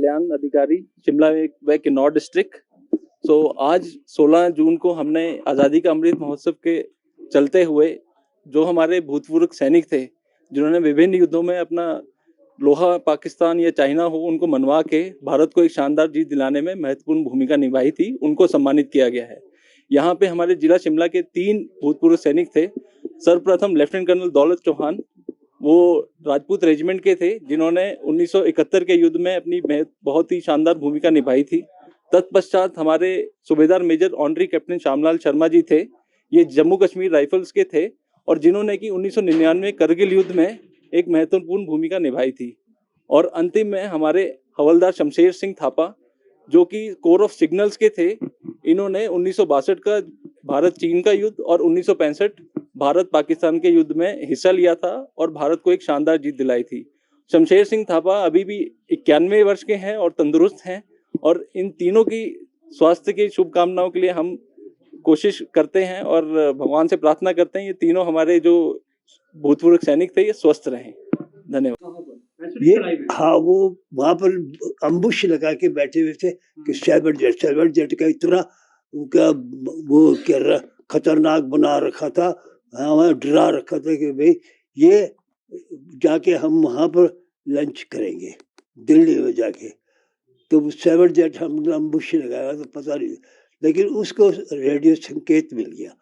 कल्याण अधिकारी शिमला व किन्नौर डिस्ट्रिक्ट। आज 16 जून को हमने आज़ादी का अमृत महोत्सव के चलते हुए जो हमारे भूतपूर्व सैनिक थे जिन्होंने विभिन्न युद्धों में अपना लोहा पाकिस्तान या चाइना हो उनको मनवा के भारत को एक शानदार जीत दिलाने में महत्वपूर्ण भूमिका निभाई थी, उनको सम्मानित किया गया है। यहाँ पे हमारे जिला शिमला के 3 भूतपूर्व सैनिक थे। सर्वप्रथम लेफ्टिनेंट कर्नल दौलत चौहान, वो राजपूत रेजिमेंट के थे जिन्होंने 1971 के युद्ध में अपनी बहुत ही शानदार भूमिका निभाई थी। तत्पश्चात हमारे सूबेदार major honorary captain Shyamlal Sharma ji थे, ये जम्मू कश्मीर राइफल्स के थे और जिन्होंने कि 1999 करगिल युद्ध में एक महत्वपूर्ण भूमिका निभाई थी। और अंतिम में हमारे हवलदार शमशेर सिंह थापा जो कि कोर ऑफ सिग्नल्स के थे, इन्होंने 1962 का भारत चीन का युद्ध और 1965 भारत पाकिस्तान के युद्ध में हिस्सा लिया था और भारत को एक शानदार जीत दिलाई थी। शमशेर सिंह थापा अभी भी 91 वर्ष के हैं और तंदुरुस्त हैं और इन तीनों की स्वास्थ्य की शुभकामनाओं के लिए हम कोशिश करते हैं और भगवान से प्रार्थना करते हैं ये तीनों हमारे जो भूतपूर्व सैनिक थे ये स्वस्थ रहें। धन्यवाद। ये हाँ, वो वहाँ पर अम्बुश लगा के बैठे हुए थे कि साइबर जेट का इतना उनका वो क्या खतरनाक बना रखा था, हाँ डरा रखा था कि भाई ये जाके हम वहाँ पर लंच करेंगे दिल्ली में जाके। तो साइबर जेट हमने अम्बुश लगाया तो पता नहीं, लेकिन उसको रेडियो संकेत मिल गया।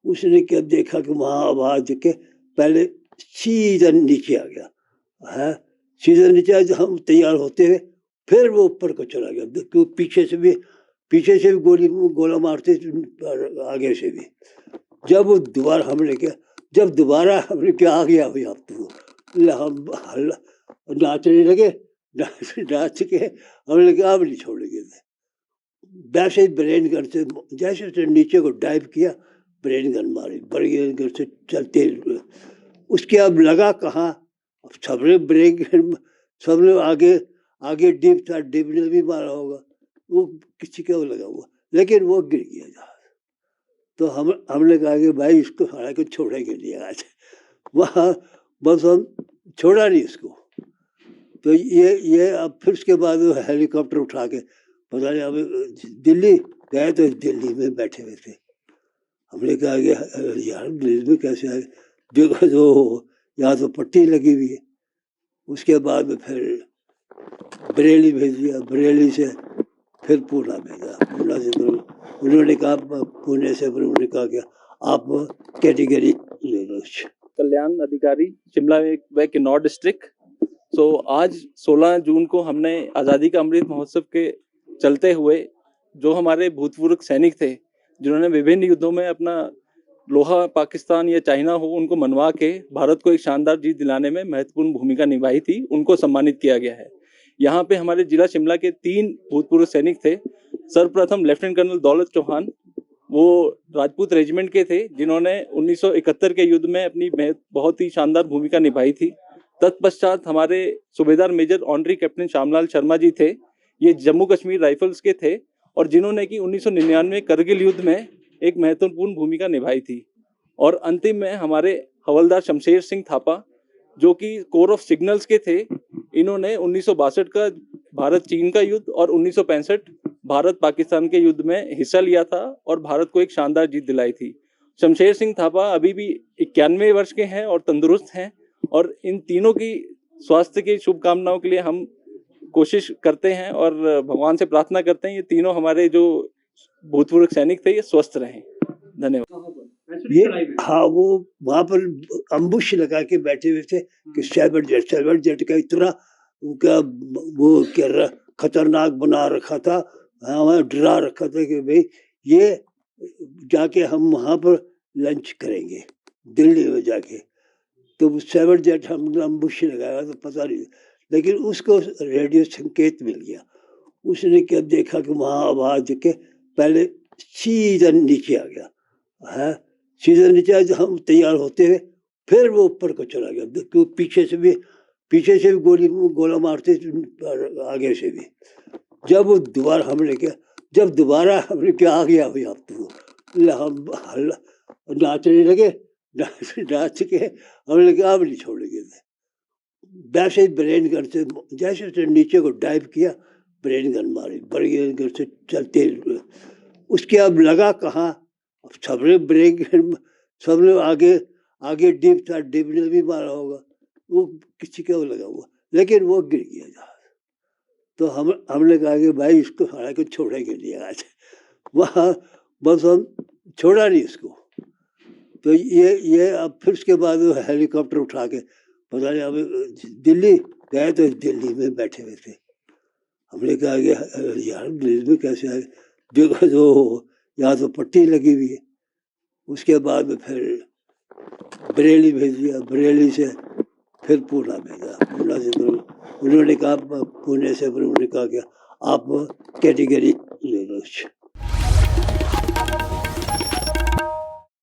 उसने क्या देखा कि वहाँ आवाज के पहले सीधा नीचे आ गया है, सीधा नीचे आज हम तैयार होते हुए फिर वो ऊपर को चला गया क्योंकि पीछे से भी गोला मारते आगे से भी। जब वो दोबारा हमने किया, जब दोबारा हमने क्या आ गया भाई आप तो हम नाचने लगे, नाच के हमने कहा अब नहीं छोड़ेंगे। वैसे ही ब्रेन गन से जैसे नीचे को डाइव किया, ब्रेन गन मारी, ब्रेन गन से चलते उसके अब लगा कहाँ, सबने ब्रेन सबने आगे डिप था, डिप ने भी मारा होगा, वो किसी का वो लगा हुआ, लेकिन वो गिर गया जहाज। तो हमने कहा कि भाई इसको हालांकि छोड़ेंगे नहीं आज, वहाँ बस हम छोड़ा नहीं इसको। तो ये अब फिर उसके बाद वो हेलीकॉप्टर उठा के पता नहीं अब दिल्ली गए, तो दिल्ली में बैठे हुए थे। हमने कहा कि यार दिल्ली में कैसे आए, देखो तो यहाँ तो पट्टी लगी हुई है। उसके बाद में फिर बरेली भेज दिया, बरेली से फिर पूना भेजा, पूना से फिर उन्होंने कहा, पुणे से फिर उन्होंने कहा कि आप कैटेगरी ले लो। कल्याण अधिकारी शिमला व किन्नौर डिस्ट्रिक्ट। आज 16 जून को हमने आज़ादी का अमृत महोत्सव के चलते हुए जो हमारे भूतपूर्व सैनिक थे जिन्होंने विभिन्न युद्धों में अपना लोहा पाकिस्तान या चाइना हो उनको मनवा के भारत को एक शानदार जीत दिलाने में महत्वपूर्ण भूमिका निभाई थी, उनको सम्मानित किया गया है। यहाँ पे हमारे जिला शिमला के 3 भूतपूर्व सैनिक थे। सर्वप्रथम लेफ्टिनेंट कर्नल दौलत चौहान, वो राजपूत रेजिमेंट के थे जिन्होंने 1971 के युद्ध में अपनी बहुत ही शानदार भूमिका निभाई थी। तत्पश्चात हमारे सूबेदार major honorary captain Shyamlal Sharma ji थे, ये जम्मू कश्मीर राइफल्स के थे और जिन्होंने कि 1999 करगिल युद्ध में एक महत्वपूर्ण भूमिका निभाई थी। और अंतिम में हमारे हवलदार शमशेर सिंह थापा जो कि कोर ऑफ सिग्नल्स के थे, इन्होंने 1962 का भारत चीन का युद्ध और 1965 भारत पाकिस्तान के युद्ध में हिस्सा लिया था और भारत को एक शानदार जीत दिलाई थी। शमशेर सिंह थापा अभी भी 91 वर्ष के हैं और तंदुरुस्त हैं और इन तीनों की स्वास्थ्य की शुभकामनाओं के लिए हम कोशिश करते हैं और भगवान से प्रार्थना करते हैं ये तीनों हमारे जो भूतपूर्व सैनिक थे ये स्वस्थ रहें। धन्यवाद। ये हाँ, वो वहाँ पर अम्बुश लगा के बैठे हुए थे कि साइबर जेट का इतना उनका वो क्या खतरनाक बना रखा था, हाँ डरा रखा था कि भाई ये जाके हम वहाँ पर लंच करेंगे दिल्ली में जाके। तो साइबर जेट हमने अम्बुश लगाया तो पता नहीं, लेकिन उसको रेडियो संकेत मिल गया। उसने क्या देखा कि वहाँ आवाज के पहले सीधा नीचे आ गया है, सीधा नीचे आज हम तैयार होते हुए फिर वो ऊपर को चला गया क्योंकि पीछे से भी गोला मारते आगे से भी। जब वो दोबारा हमने किया, जब दोबारा हमने क्या आ गया भाई आप तो हम नाचने लगे, नाच के हमने कहा अब नहीं छोड़ेंगे। वैसे ही ब्रेन गन से जैसे नीचे को डाइव किया, ब्रेन गन मारी, ब्रेन गन से चलते उसके अब लगा कहाँ, सबने ब्रेन गन, सबने आगे आगे डिप था, डिप ने भी मारा होगा, वो किसी का वो लगा हुआ, लेकिन वो गिर गया जहाज। तो हमने कहा कि भाई इसको हालांकि छोड़ेंगे नहीं आज, वहाँ बस हम छोड़ा नहीं इसको। तो ये अब फिर उसके बाद वो हेलीकॉप्टर उठा के पता नहीं अब दिल्ली गए, तो दिल्ली में बैठे हुए थे। हमने कहा कि यार दिल्ली में कैसे आए, देखो तो यहाँ तो पट्टी लगी हुई है। उसके बाद में फिर बरेली भेज दिया, बरेली से फिर पूना भेजा, पूना से फिर उन्होंने कहा, पुणे से फिर उन्होंने कहा कि आप कैटेगरी ले लो।